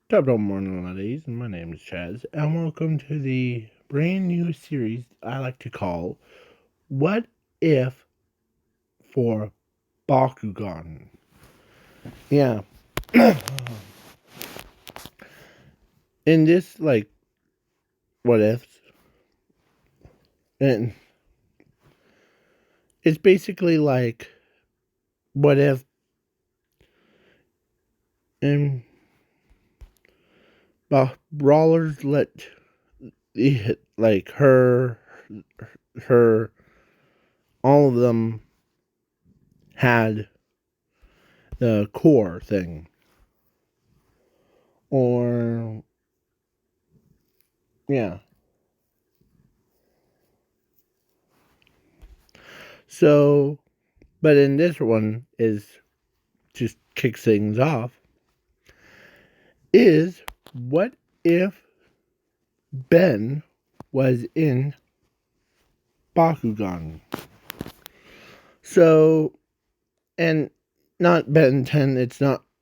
Top of morning, ladies. My name is Chaz, and welcome to the brand new series I like to call What If for Bakugan. Yeah. In this, what ifs, and it's basically like, what if, and brawlers let, her, all of them had the core thing. Or, yeah. So, but in this one is just kicks things off is what if Ben was in Bakugan? So, and not Ben 10,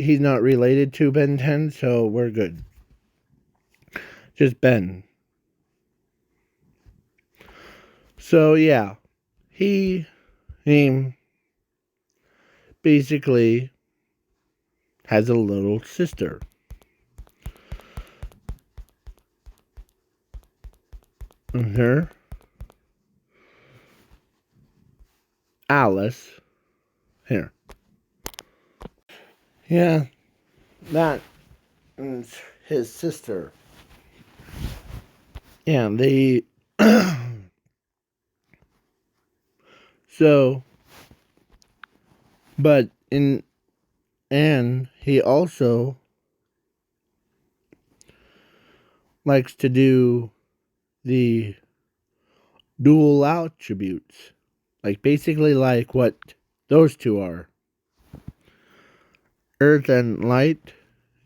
he's not related to Ben 10, so we're good. Just Ben. So, yeah, he basically has a little sister. And her, Alice, here. Yeah, that is his sister. Yeah, they. So, but and he also likes to do the dual attributes. Like basically like what those two are. Earth and light.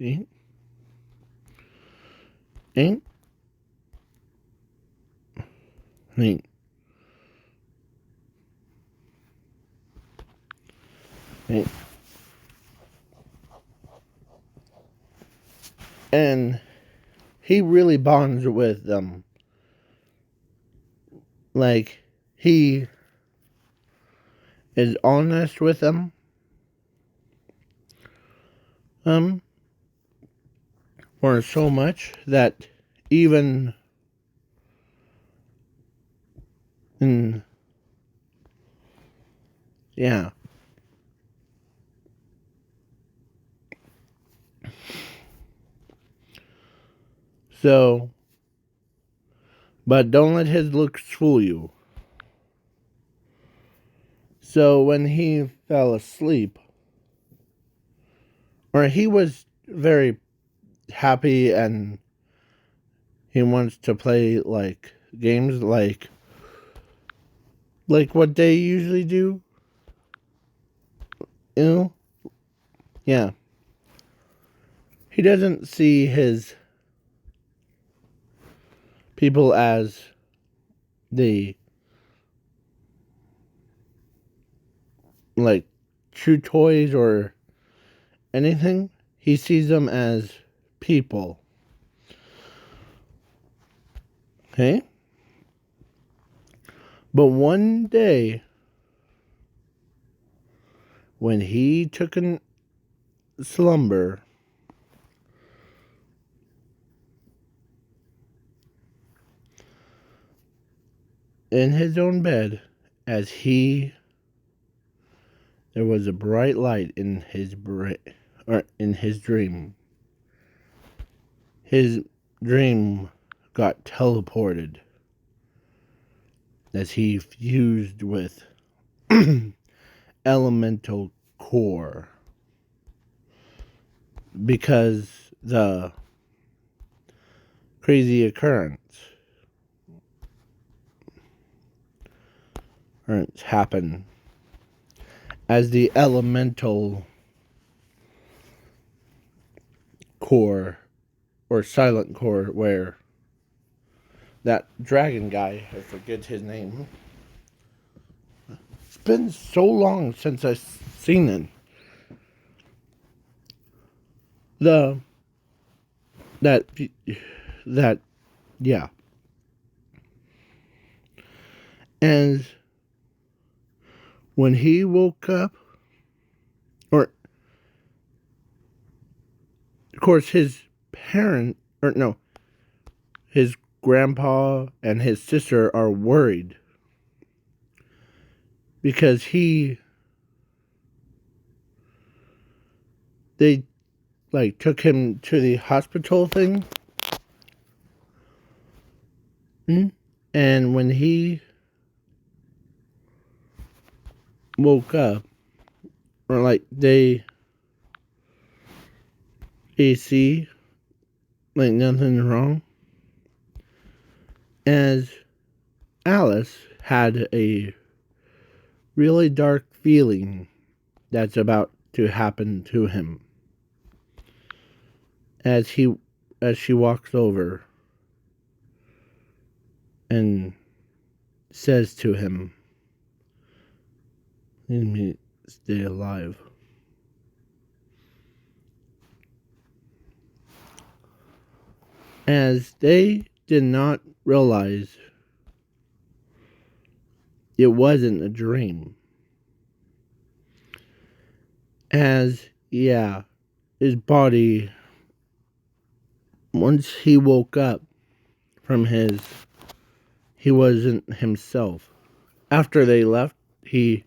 Eh? Eh? Eh? Eh? And he really bonds with them. Like he is honest with them. For so much that even in yeah. So but don't let his looks fool you. So when he fell asleep, or he was very happy and he wants to play like games like what they usually do, you know? Yeah. He doesn't see his people as the like true toys or anything. He sees them as people. Okay? But one day, when he took a slumber, in his own bed, as there was a bright light in his or in his dream. His dream got teleported as he fused with elemental core, because the crazy occurrence happened as the elemental core or silent core, where that dragon guy, I forget his name. It's been so long since I've seen it. that that yeah. And when he woke up, or of course his parent, or no, his grandpa and his sister are worried because they like took him to the hospital thing. And when he woke up, or like they see like nothing wrong, as Alice had a really dark feeling that's about to happen to him. As she walks over and says to him, "Let me stay alive." As they did not realize it wasn't a dream. As, yeah, his body, once he woke up from he wasn't himself. After they left, he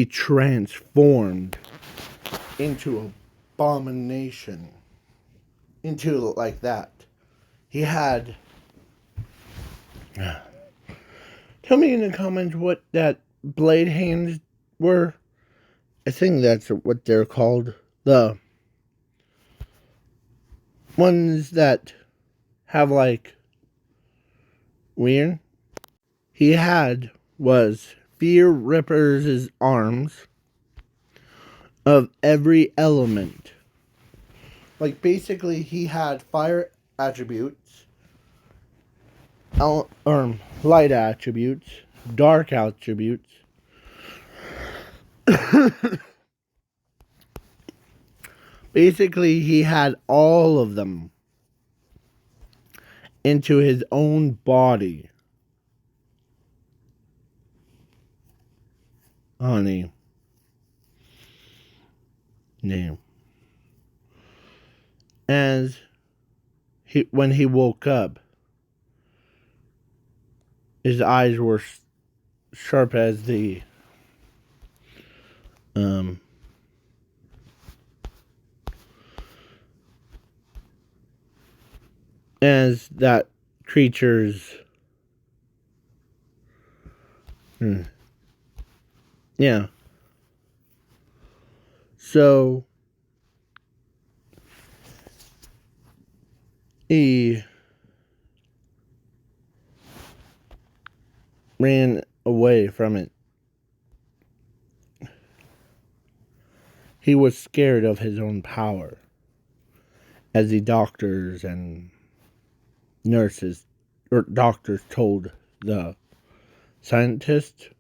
transformed into abomination. Into like that. He had... Tell me in the comments what that blade hands were. I think that's what they're called. The ones that have like weird. He had was Fear Ripper's arms of every element. Like basically he had fire attributes, light attributes, dark attributes. Basically, he had all of them into his own body. Honey. No. As when he woke up, his eyes were sharp as the as that creature's yeah. So he ran away from it. He was scared of his own power, as the doctors and nurses or doctors told the scientist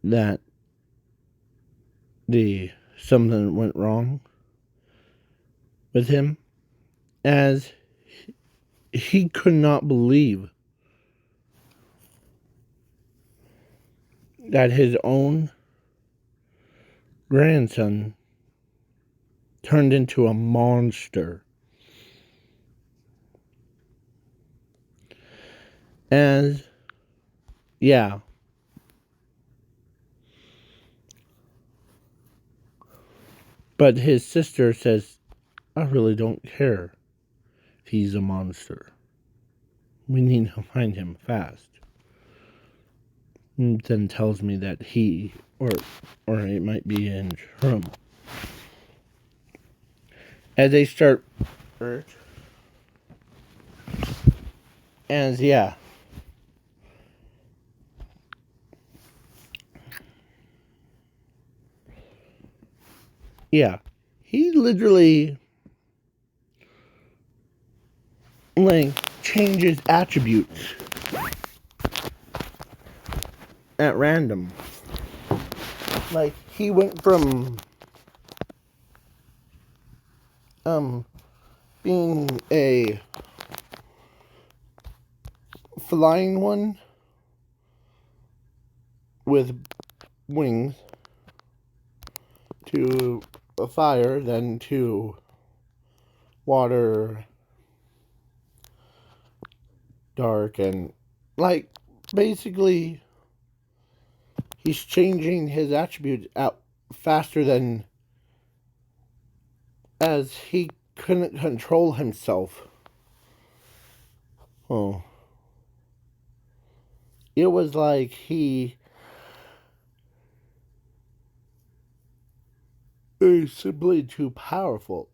that something went wrong with him, as he could not believe that his own grandson turned into a monster. As, yeah. But his sister says, I really don't care if he's a monster. We need to find him fast. And then tells me that he, or it might be in Shroom. As they start, as, yeah. Yeah. He literally, like, changes attributes at random. Like, he went from being a flying one with wings to fire, then to water, dark, and like basically he's changing his attributes out faster than as he couldn't control himself. Oh. It was like he is simply too powerful.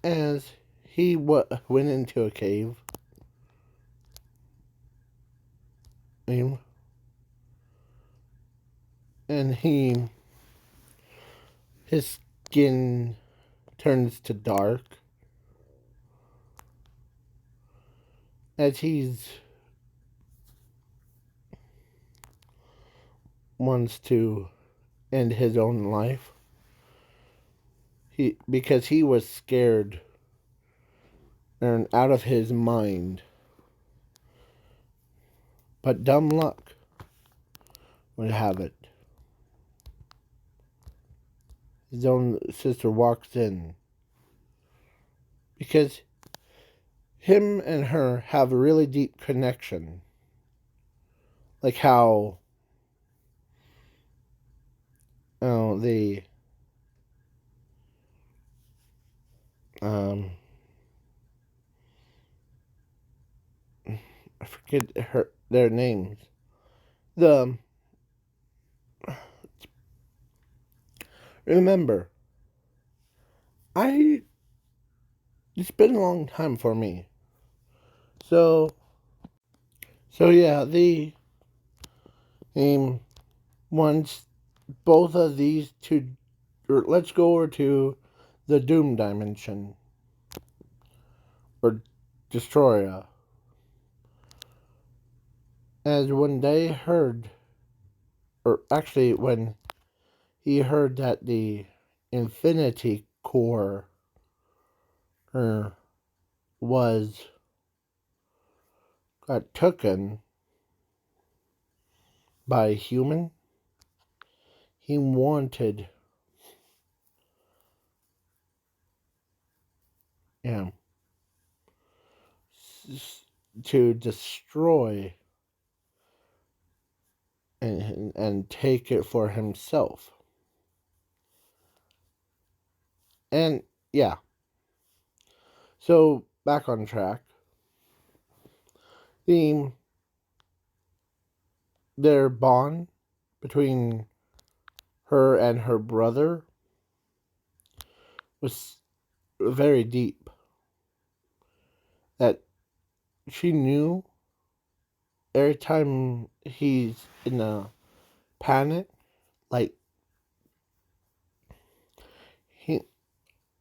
As he went into a cave, and his skin turns to dark as he's wants to end his own life. Because he was scared and out of his mind. But dumb luck would have it. His own sister walks in. Because him and her have a really deep connection. Like how the I forget their names. Remember, it's been a long time for me. So yeah, the once both of these two, or let's go over to the Doom Dimension or Destroyer. As when they heard, or actually when he heard that the Infinity Core was got taken by a human, he wanted to destroy and take it for himself. And yeah. So back on track. Their bond between her and her brother was very deep. That she knew every time he's in a panic, like he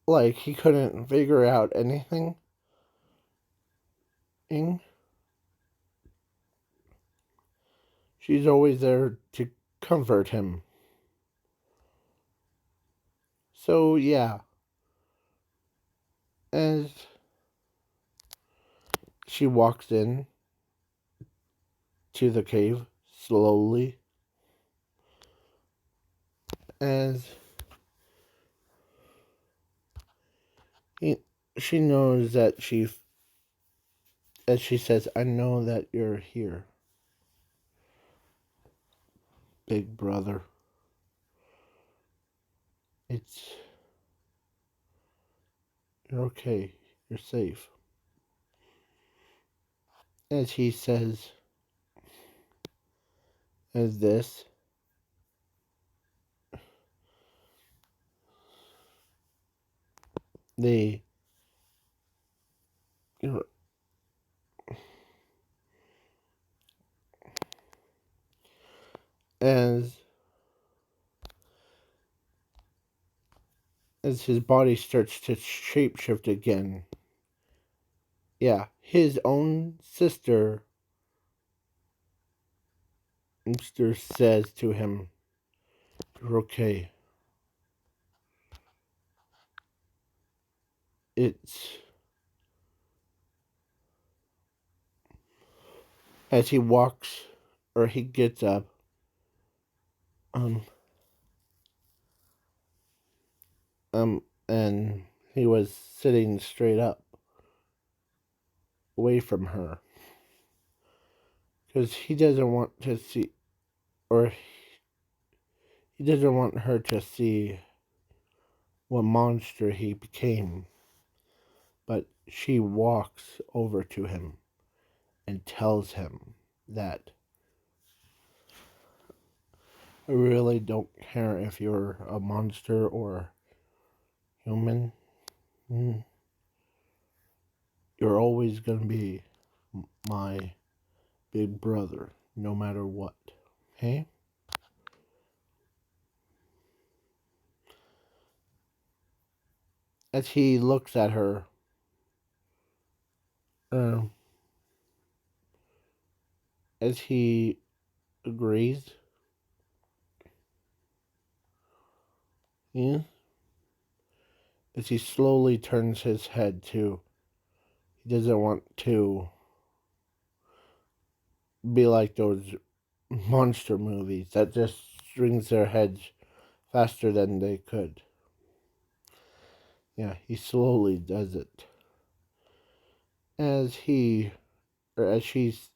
he couldn't figure out anything. She's always there to comfort him. So yeah, as she walks in to the cave slowly, as she knows that as she says, I know that you're here, big brother. You're okay. You're safe. As he says, as this, the as his body starts to shapeshift again. Yeah, his own sister says to him, You're okay. It's as he walks or he gets up, um, and he was sitting straight up away from her because he doesn't want to see, or he doesn't want her to see what monster he became. But she walks over to him and tells him that I really don't care if you're a monster or human. You're always going to be my big brother, no matter what. Okay? As he looks at her, uh, as he agrees, yeah, as he slowly turns his head to, he doesn't want to be like those monster movies that just strings their heads faster than they could. Yeah, he slowly does it. As he, or as she's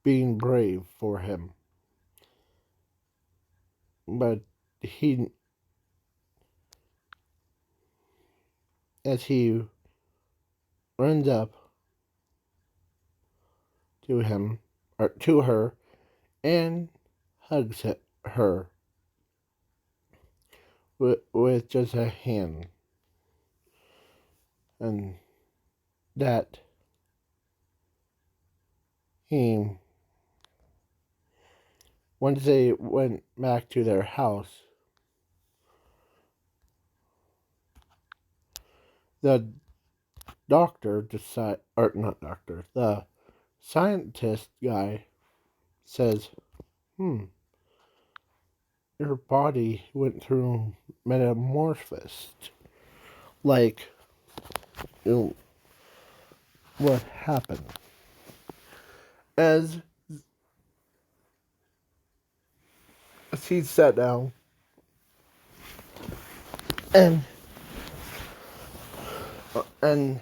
being brave for him. But he, as he runs up to him, or to her, and hugs her with just a hand. And that he, once they went back to their house, the doctor decide, or not doctor, the scientist guy says, your body went through metamorphosis. Like, what happened? As he sat down, and and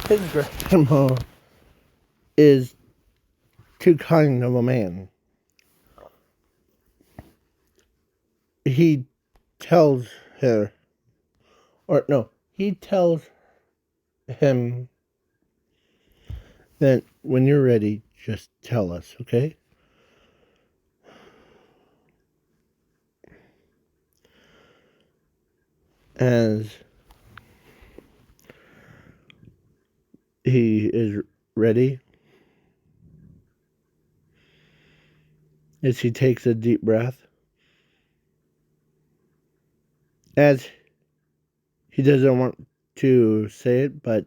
his grandma is too kind of a man. He tells her, or no, he tells him that when you're ready, just tell us, okay? As he is ready, as he takes a deep breath, as he doesn't want to say it, but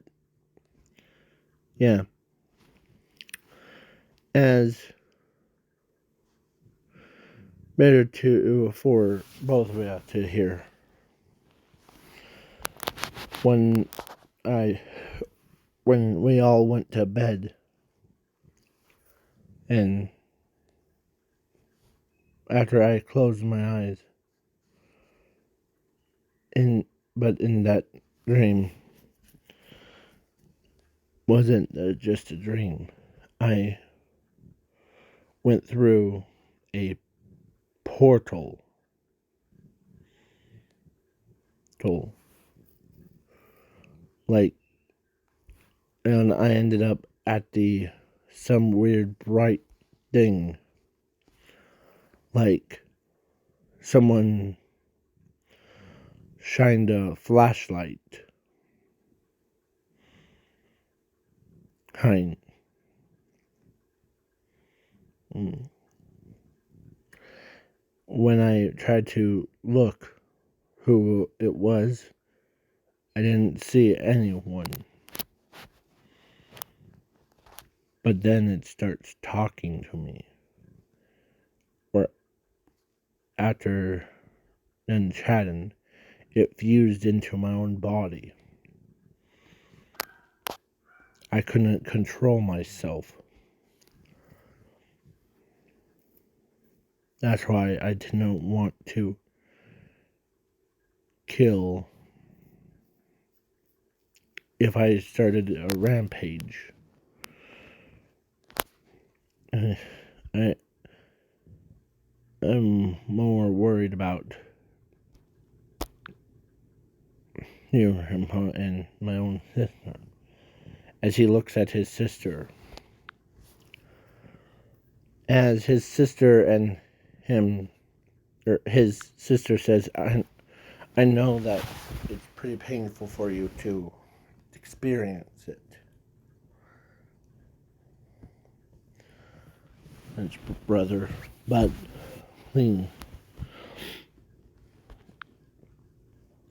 yeah, as better to for both of us to hear. When I when we all went to bed, and after I closed my eyes, but in that dream wasn't just a dream. I went through a portal, like, and I ended up at the some weird bright thing, like someone shined a flashlight kind. When I tried to look who it was, I didn't see anyone. But then it starts talking to me. Or after then chatting, it fused into my own body. I couldn't control myself. That's why I didn't want to kill if I started a rampage. I'm more worried about you and my own sister. As he looks at his sister. As his sister and him, or his sister says, I know that it's pretty painful for you to experience it. It's brother, but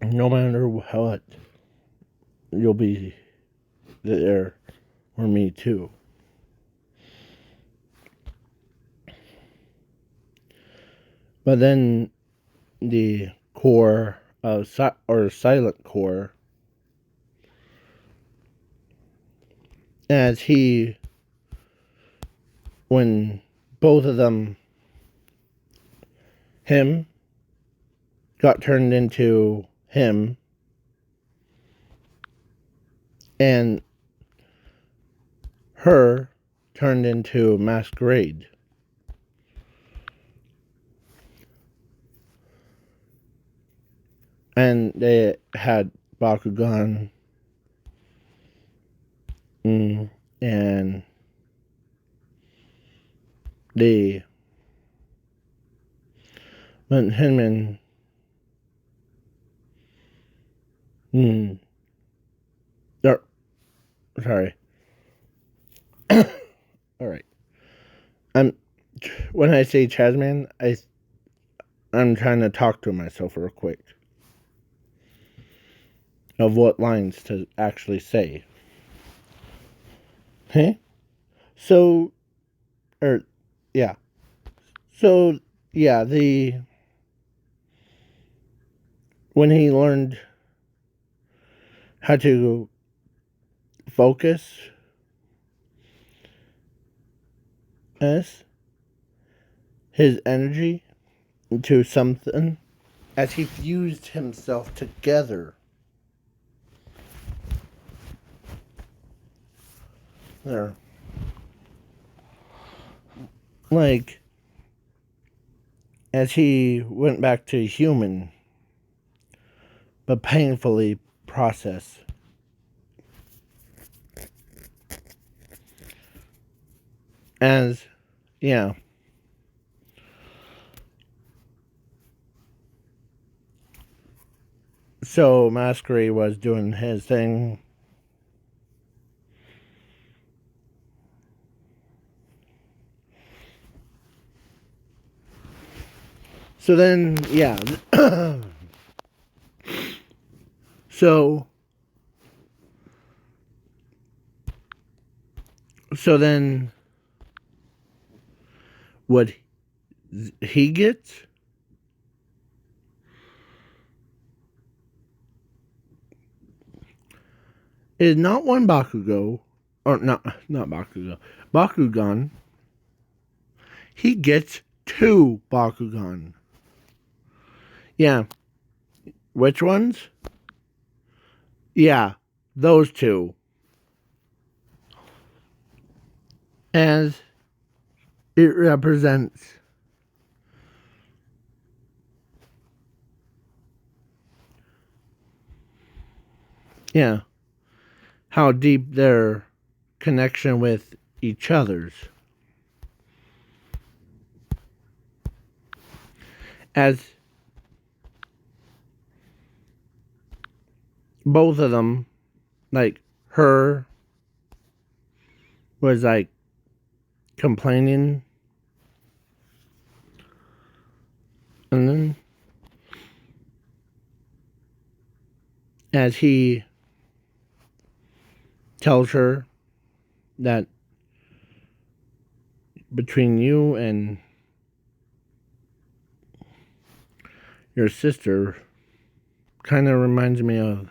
no matter what, you'll be there for me too. But then the core of silent core, as when both of them, him got turned into him, and her turned into Masquerade. And they had bakugan, and they went him and sorry. All right. When I say Chazman, I'm trying to talk to myself real quick of what lines to actually say. Okay? So, yeah. So, yeah, when he learned how to focus his energy into something, as he fused himself together. There. Like, as he went back to human, but painfully process. As, yeah. So Masquerade was doing his thing. So then, yeah. So then, what he gets is not one Bakugo, or not Bakugan. He gets 2 Bakugan. Yeah. Which ones? Yeah, those 2. As it represents how deep their connection with each other's. As both of them, like, her was like complaining, and then as he tells her that between you and your sister kind of reminds me of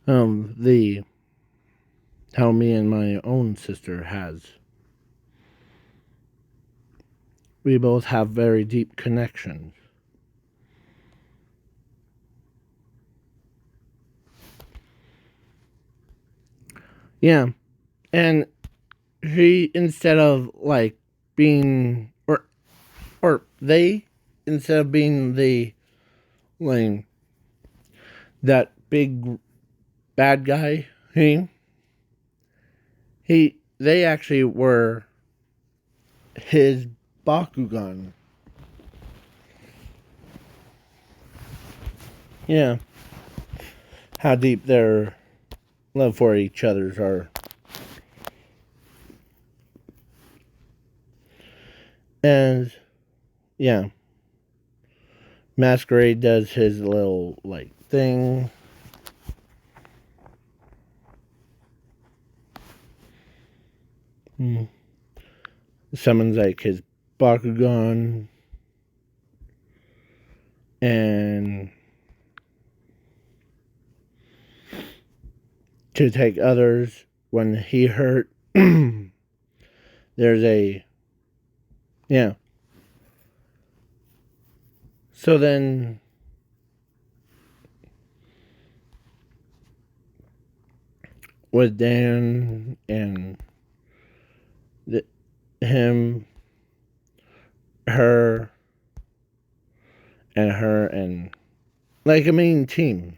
the how me and my own sister has. We both have very deep connections. Yeah, and she, instead of like being or they, instead of being the like that big bad guy, they actually were his bakugan. Yeah, how deep their love for each other's are. And yeah, Masquerade does his little like thing. Summons like his bakugan and to take others when he hurt. There's a yeah. So then with Dan and him, her and like a main team.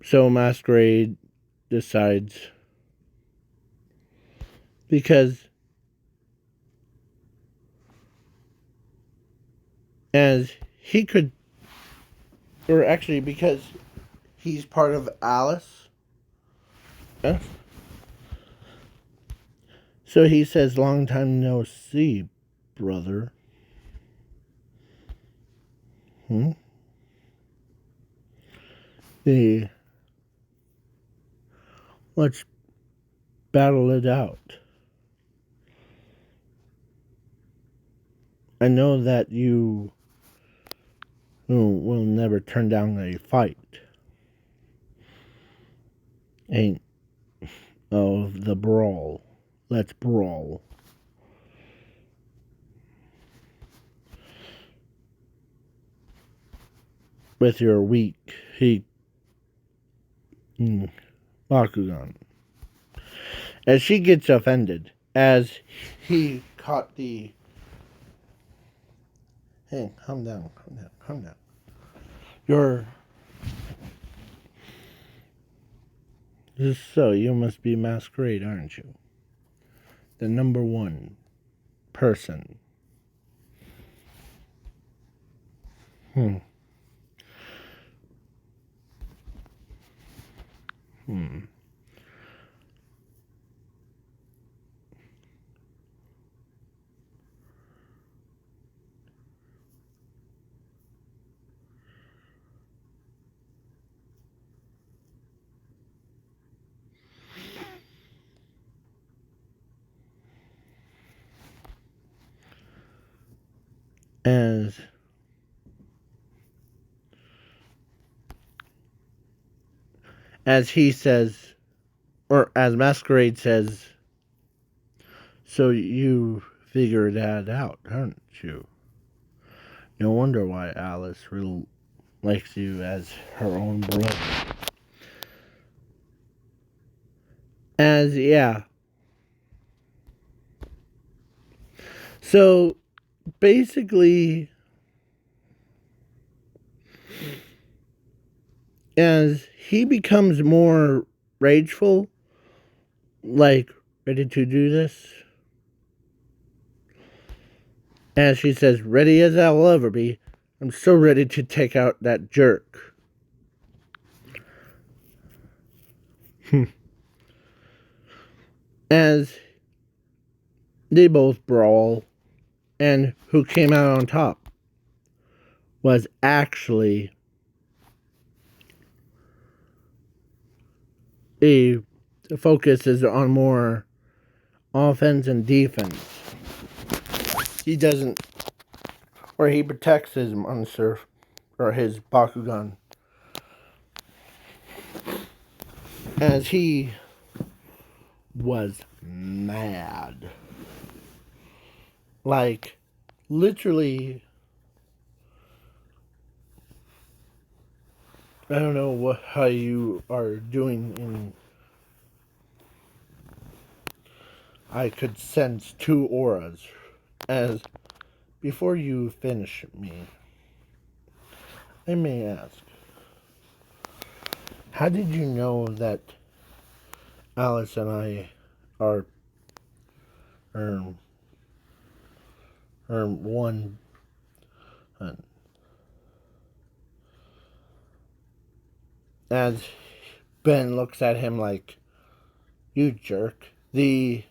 So Masquerade decides, because as he could, or actually because he's part of Alice. Yes. So he says, "Long time no see, brother." The let's battle it out. I know that you will never turn down a fight. Ain't of the brawl. Let's brawl. With your weak Bakugan. As she gets offended, as he caught the... Hey, calm down. You're... So, you must be Masquerade, aren't you? The number one person. As he says, or as Masquerade says, so you figured that out, aren't you? No wonder why Alice really likes you as her own brother. Yeah. So, basically, as he becomes more rageful, like, ready to do this, as she says, ready as I'll ever be, I'm so ready to take out that jerk. As they both brawl, and who came out on top was actually a focus is on more offense and defense. He doesn't, or he protects his monster, or his bakugan. As he was mad. Like, literally, I don't know how you are doing in... I could sense two auras. As, before you finish me, I may ask, how did you know that Alice and I are one? As Ben looks at him like, you jerk. You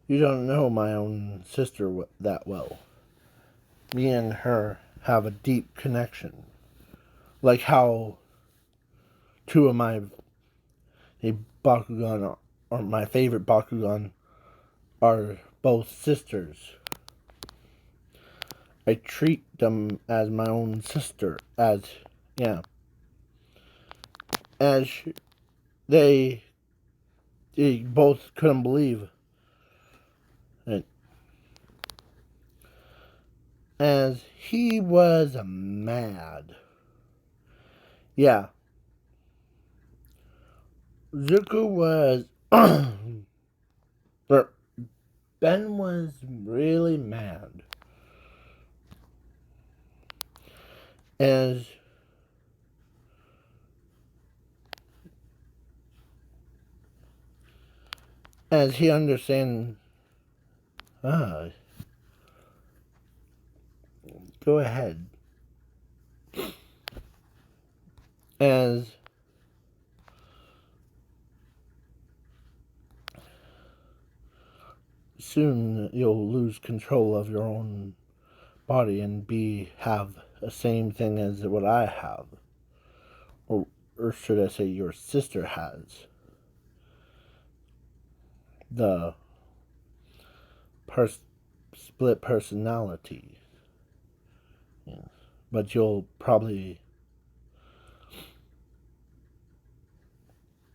don't know my own sister that well. Me and her have a deep connection. Like how two of my Bakugan, or my favorite Bakugan, are both sisters. I treat them as my own sister. As they both couldn't believe it. As he was mad. Yeah. Zuko was... Ben was really mad. As he understands... go ahead. As soon you'll lose control of your own body and have the same thing as what I have, or should I say your sister has, the split personality. Yeah. But you'll probably,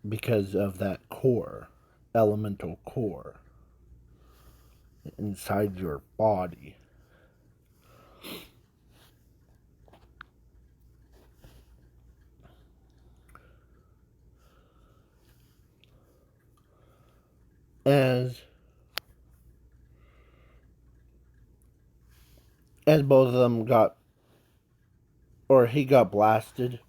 because of that core, elemental core inside your body, as both of them got, or he got blasted,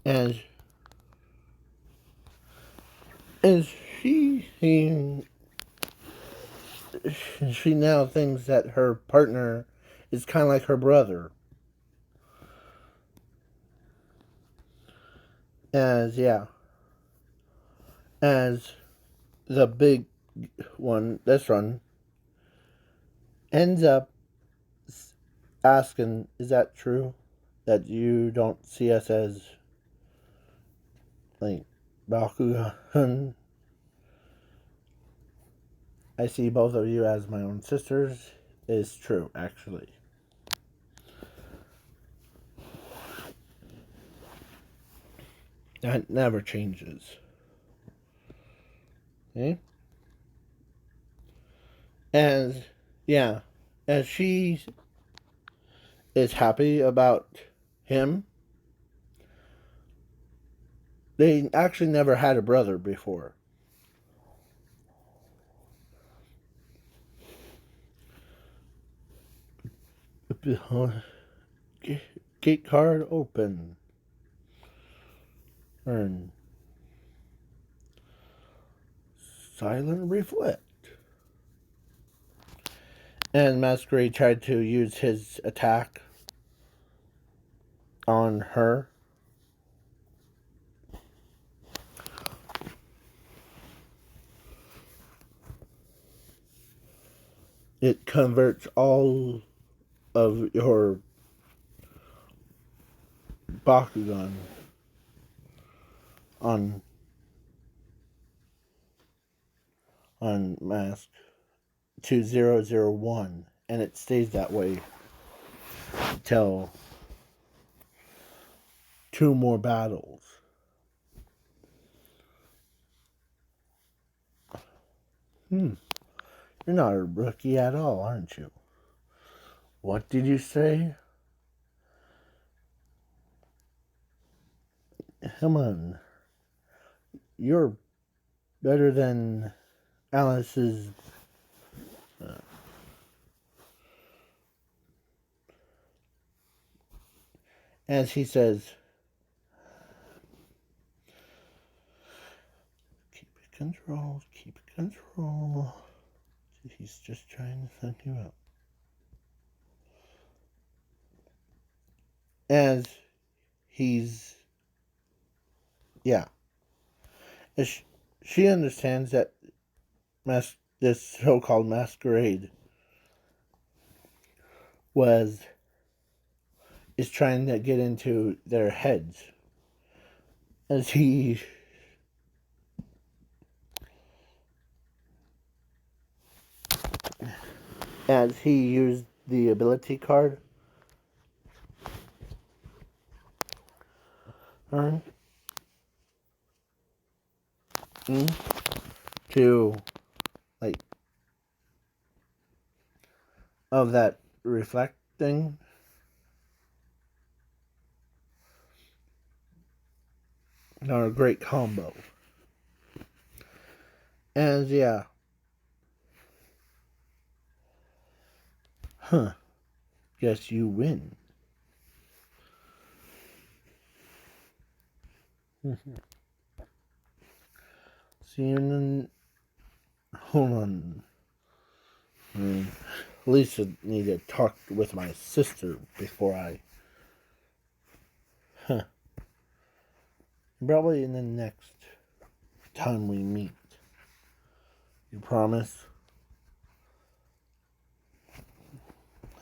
as she now thinks that her partner is kind of like her brother. As the big one, this one, ends up asking, is that true? That you don't see us as, like, Bakugan? I see both of you as my own sisters. Is true, actually. That never changes. Okay? As she is happy about him. They actually never had a brother before. Gate card open. Earn. Silent reflect. And Masquerade tried to use his attack on her. It converts all of your bakugan on mask to 001, and it stays that way till 2 more battles. You're not a rookie at all, aren't you? What did you say? Come on. You're better than Alice's. As he says, keep it controlled, keep it controlled. He's just trying to suck you up. As he's, yeah. As she understands that this so-called masquerade is trying to get into their heads. As he used the ability card to, like, of that reflecting. Not a great combo. And yeah. Guess you win. See you in. Hold on. At least I need to talk with my sister before I. Probably in the next time we meet. You promise?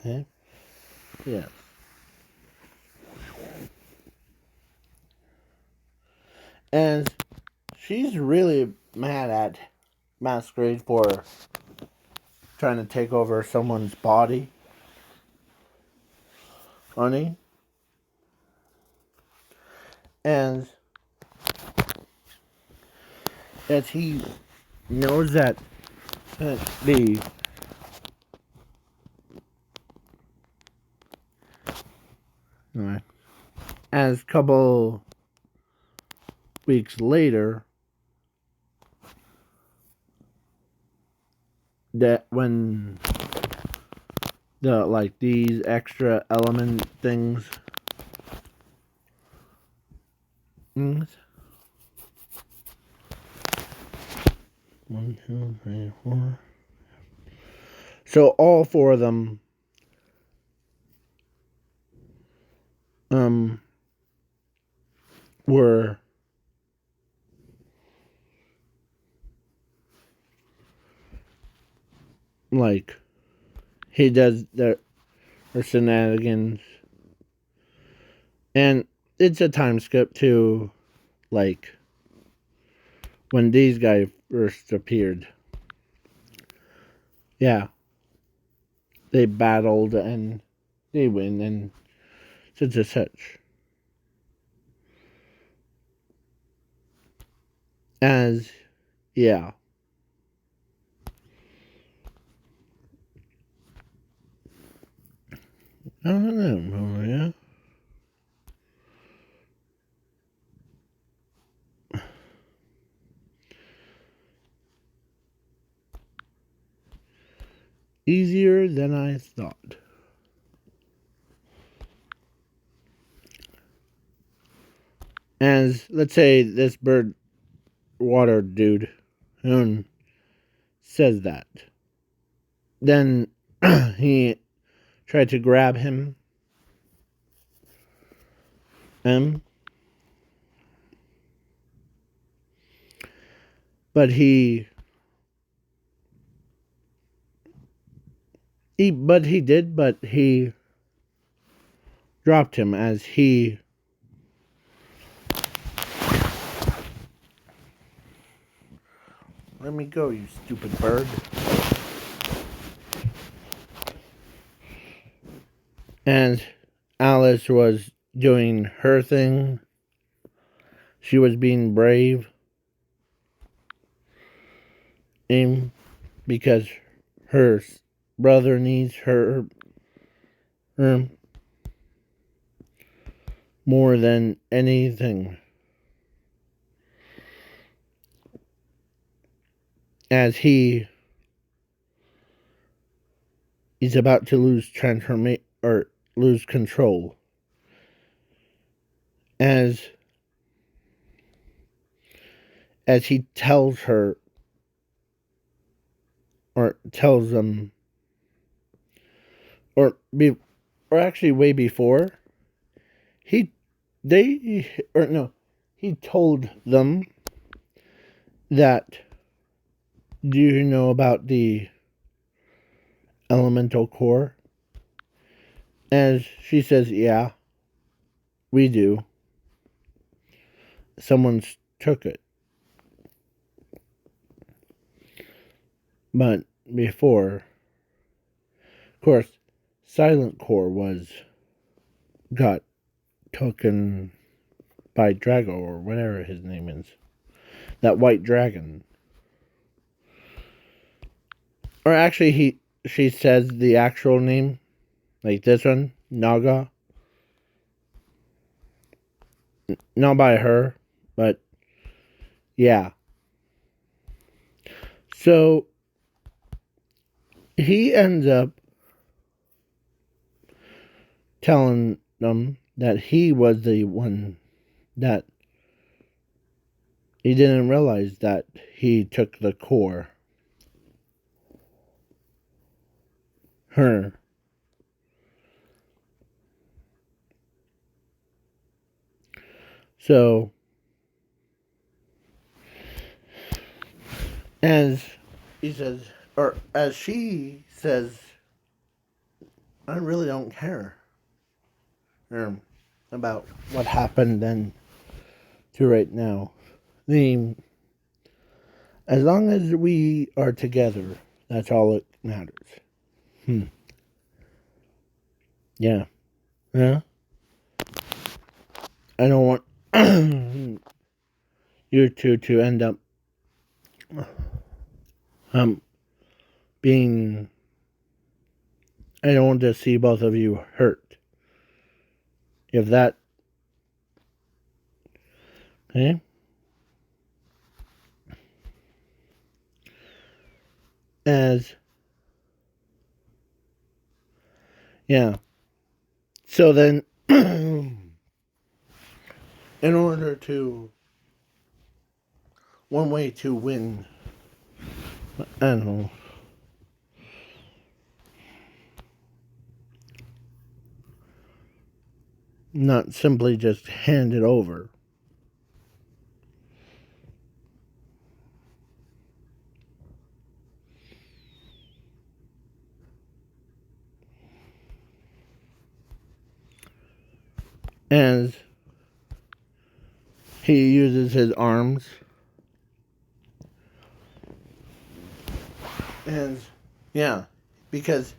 Okay? Yeah. And she's really mad at Masquerade for trying to take over someone's body. Honey. And as he knows that as a couple weeks later, that when these extra element things 1, 2, 3, 4. So all 4 of them were like he does their shenanigans, and it's a time skip to like when these guys first appeared. Yeah, they battled and they win and such and such. As yeah. I don't know, yeah. Easier than I thought. As let's say this bird water dude says that. Then he tried to grab him. But he did, but he dropped him as he let me go, you stupid bird. As Alice was doing her thing, she was being brave because her brother needs her more than anything. As he's about to lose lose control. As he tells her or tells them or actually way before he told them that, do you know about the elemental core? As she says, yeah, we do. Someone's took it. But before, of course, Silent Core got taken by Drago, or whatever his name is. That white dragon. Or actually, she says the actual name, like this one, Naga. Not by her, but yeah. So he ends up telling them that he was the one that he didn't realize that he took the core. Her. So, as he says, or as she says, I really don't care about what happened then to right now. As long as we are together, that's all that matters. Yeah. Yeah. I don't want you two to end up being. I don't want to see both of you hurt. If that. Okay? As. Yeah. So then, in order to. One way to win. I don't know. Not simply just hand it over. As he uses his arms. And yeah, because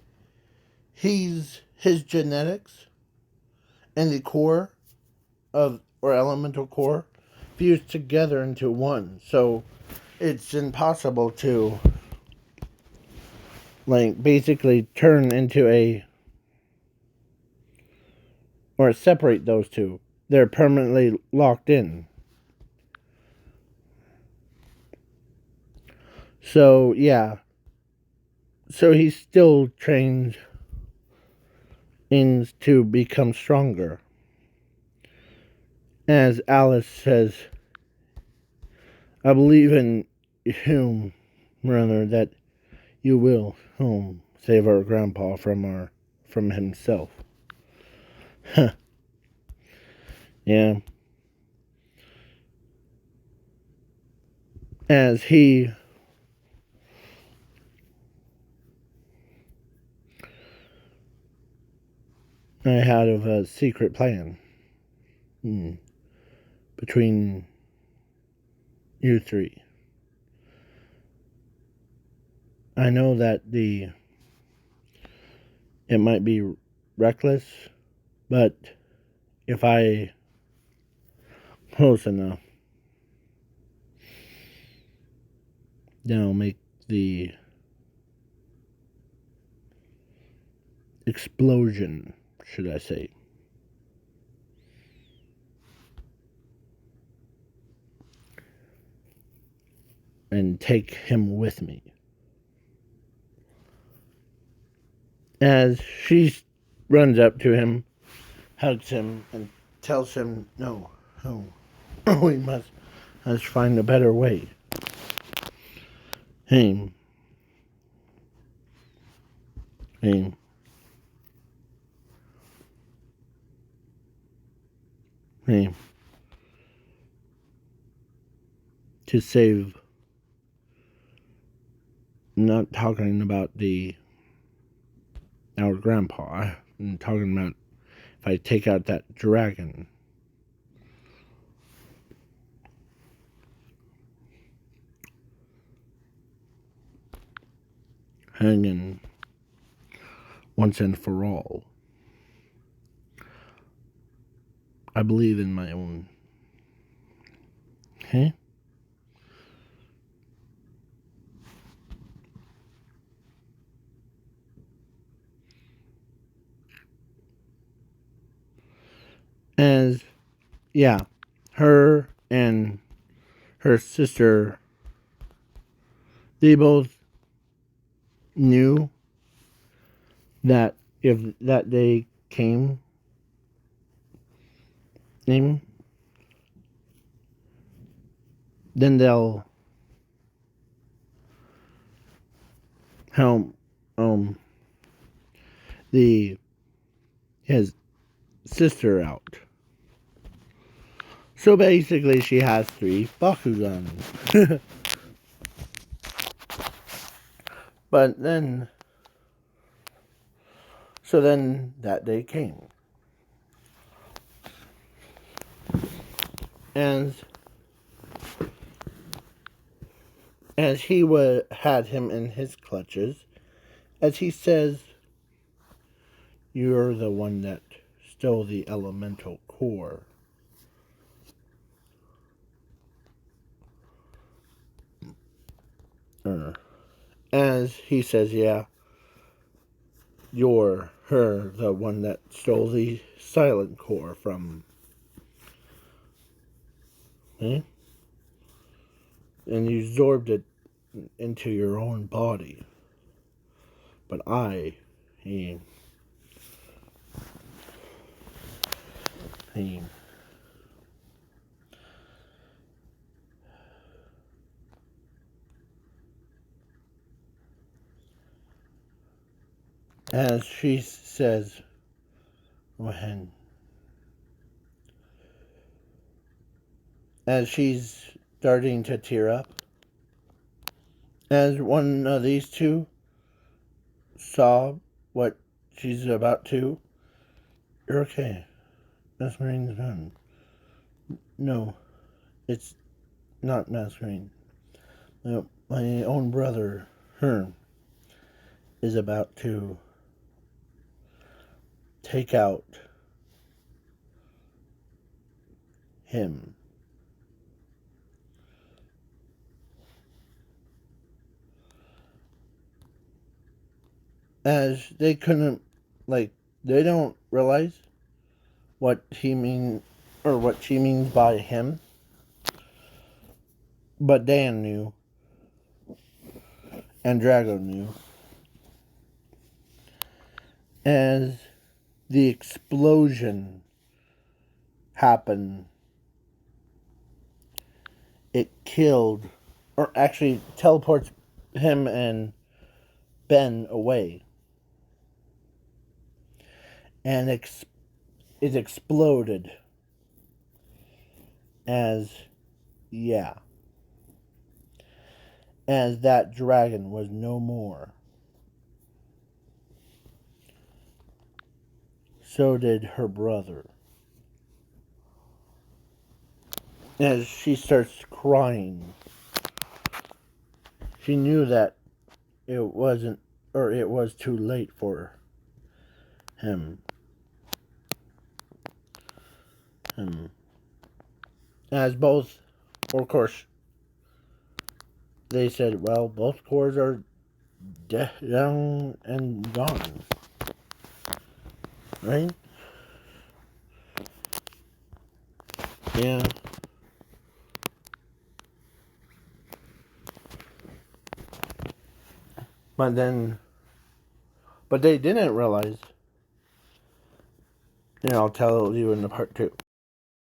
his genetics and the core or elemental core fused together into one. So it's impossible to basically turn into or separate those two. They're permanently locked in. So yeah. So he still trains to become stronger. As Alice says, I believe in him, rather, that you will save our grandpa from himself. Yeah. As he I had of a secret plan between you three. I know that it might be reckless, but if I close enough, then I'll make the explosion, should I say. And take him with me. As she runs up to him, hugs him, and tells him, no, we must find a better way. Hey, to save, I'm not talking about our grandpa. I'm talking about if I take out that dragon. Hanging once and for all. I believe in my own. Okay? As, yeah, her and her sister, they both knew that if that day came, then they'll help his sister out. So basically, she has 3 bakugan. But then, so then that day came, and as he had him in his clutches, as he says, "You're the one that stole the elemental core." As he says, "Yeah, you're the one that stole the silent core from me, and you absorbed it into your own body. But he as she says, when as she's starting to tear up, as one of these two saw what she's about to, "You're okay. Masquerade's done." "No, it's not Masquerade. No, my own brother, Herm, is about to take out him." As they couldn't, they don't realize what he means, or what she means by him. But Dan knew, and Drago knew. As the explosion happened, it killed, or actually teleports him and Ben away. And it exploded. As that dragon was no more. so did her brother. As she starts crying, she knew that it wasn't, or it was too late for him. As both, of course, they said, well, both cores are down and gone. Right? Yeah. But they didn't realize, I'll tell you in the part 2.